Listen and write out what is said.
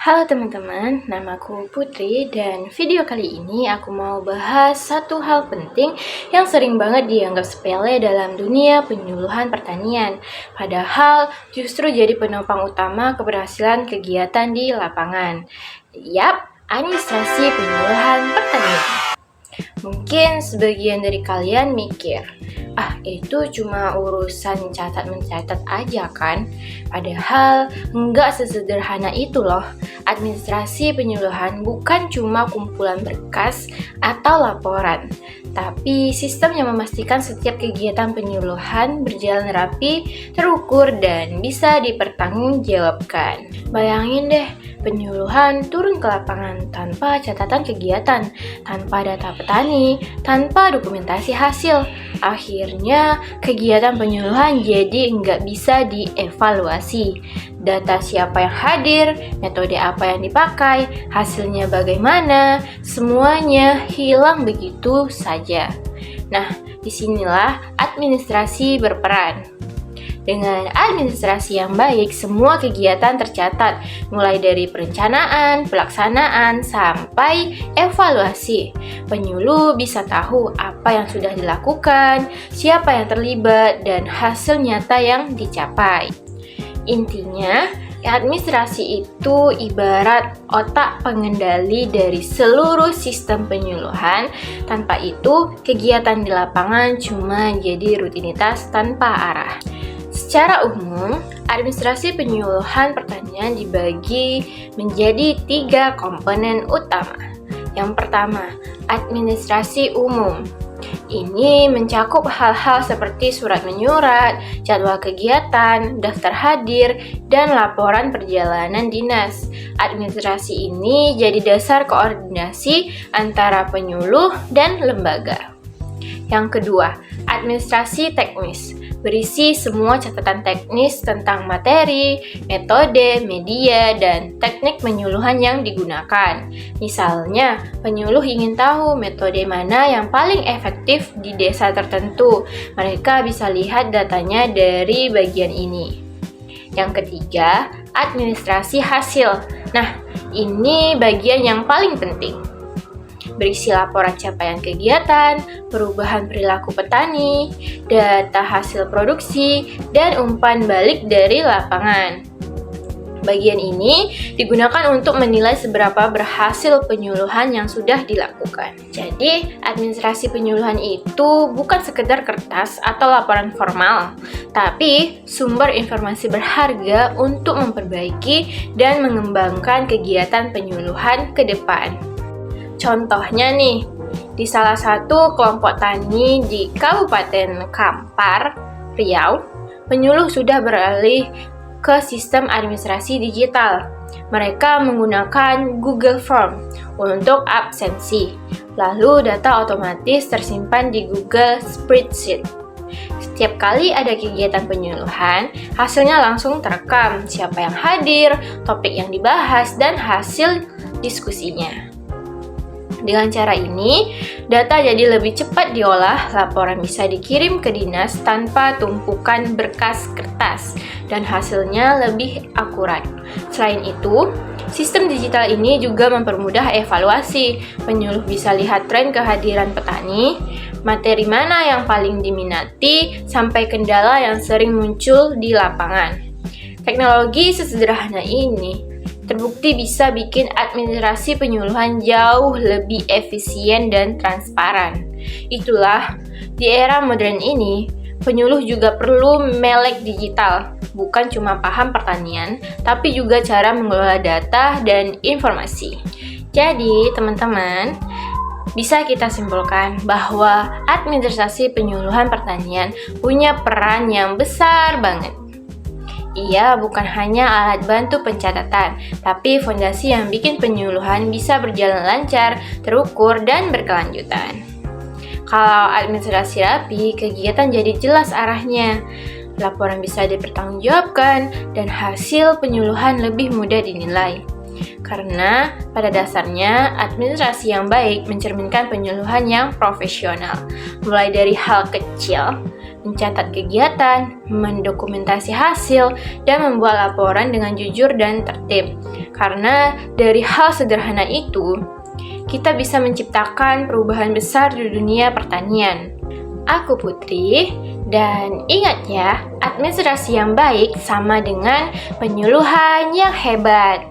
Halo teman-teman, namaku Putri dan video kali ini aku mau bahas satu hal penting yang sering banget dianggap sepele dalam dunia penyuluhan pertanian. Padahal justru jadi penopang utama keberhasilan kegiatan di lapangan. Yap, administrasi penyuluhan pertanian. Mungkin sebagian dari kalian mikir, itu cuma urusan mencatat aja kan? Padahal nggak sesederhana itu loh. Administrasi penyuluhan bukan cuma kumpulan berkas atau laporan, tapi sistem yang memastikan setiap kegiatan penyuluhan berjalan rapi, terukur, dan bisa dipertanggungjawabkan. Bayangin deh, penyuluhan turun ke lapangan tanpa catatan kegiatan, tanpa data petani, tanpa dokumentasi hasil. Akhirnya, kegiatan penyuluhan jadi nggak bisa dievaluasi. Data siapa yang hadir, metode apa yang dipakai, hasilnya bagaimana, semuanya hilang begitu saja. Nah, disinilah administrasi berperan. Dengan administrasi yang baik, semua kegiatan tercatat, mulai dari perencanaan, pelaksanaan, sampai evaluasi. Penyuluh bisa tahu apa yang sudah dilakukan, siapa yang terlibat, dan hasil nyata yang dicapai. Intinya, administrasi itu ibarat otak pengendali dari seluruh sistem penyuluhan. Tanpa itu, kegiatan di lapangan cuma jadi rutinitas tanpa arah. Secara umum, administrasi penyuluhan pertanian dibagi menjadi 3 komponen utama. Yang pertama, administrasi umum. Ini mencakup hal-hal seperti surat menyurat, jadwal kegiatan, daftar hadir, dan laporan perjalanan dinas. Administrasi ini jadi dasar koordinasi antara penyuluh dan lembaga. Yang kedua, administrasi teknis. Berisi semua catatan teknis tentang materi, metode, media, dan teknik penyuluhan yang digunakan. Misalnya, penyuluh ingin tahu metode mana yang paling efektif di desa tertentu. Mereka bisa lihat datanya dari bagian ini. Yang ketiga, administrasi hasil. Nah, ini bagian yang paling penting. Berisi laporan capaian kegiatan, perubahan perilaku petani, data hasil produksi, dan umpan balik dari lapangan. Bagian ini digunakan untuk menilai seberapa berhasil penyuluhan yang sudah dilakukan. Jadi, administrasi penyuluhan itu bukan sekedar kertas atau laporan formal, tapi sumber informasi berharga untuk memperbaiki dan mengembangkan kegiatan penyuluhan ke depan. Contohnya nih, di salah satu kelompok tani di Kabupaten Kampar, Riau, penyuluh sudah beralih ke sistem administrasi digital. Mereka menggunakan Google Form untuk absensi, lalu data otomatis tersimpan di Google Spreadsheet. Setiap kali ada kegiatan penyuluhan, hasilnya langsung terekam, siapa yang hadir, topik yang dibahas, dan hasil diskusinya. Dengan cara ini, data jadi lebih cepat diolah, laporan bisa dikirim ke dinas tanpa tumpukan berkas kertas, dan hasilnya lebih akurat. Selain itu, sistem digital ini juga mempermudah evaluasi. Penyuluh bisa lihat tren kehadiran petani, materi mana yang paling diminati, sampai kendala yang sering muncul di lapangan. Teknologi sesederhana ini terbukti bisa bikin administrasi penyuluhan jauh lebih efisien dan transparan. Itulah, di era modern ini, penyuluh juga perlu melek digital, bukan cuma paham pertanian, tapi juga cara mengelola data dan informasi. Jadi, teman-teman, bisa kita simpulkan bahwa administrasi penyuluhan pertanian punya peran yang besar banget. Ia bukan hanya alat bantu pencatatan, tapi fondasi yang bikin penyuluhan bisa berjalan lancar, terukur, dan berkelanjutan. Kalau administrasi rapi, kegiatan jadi jelas arahnya, laporan bisa dipertanggungjawabkan, dan hasil penyuluhan lebih mudah dinilai. Karena pada dasarnya, administrasi yang baik mencerminkan penyuluhan yang profesional, mulai dari hal kecil, mencatat kegiatan, mendokumentasi hasil, dan membuat laporan dengan jujur dan tertib. Karena dari hal sederhana itu, kita bisa menciptakan perubahan besar di dunia pertanian. Aku Putri, dan ingat ya, administrasi yang baik sama dengan penyuluhan yang hebat.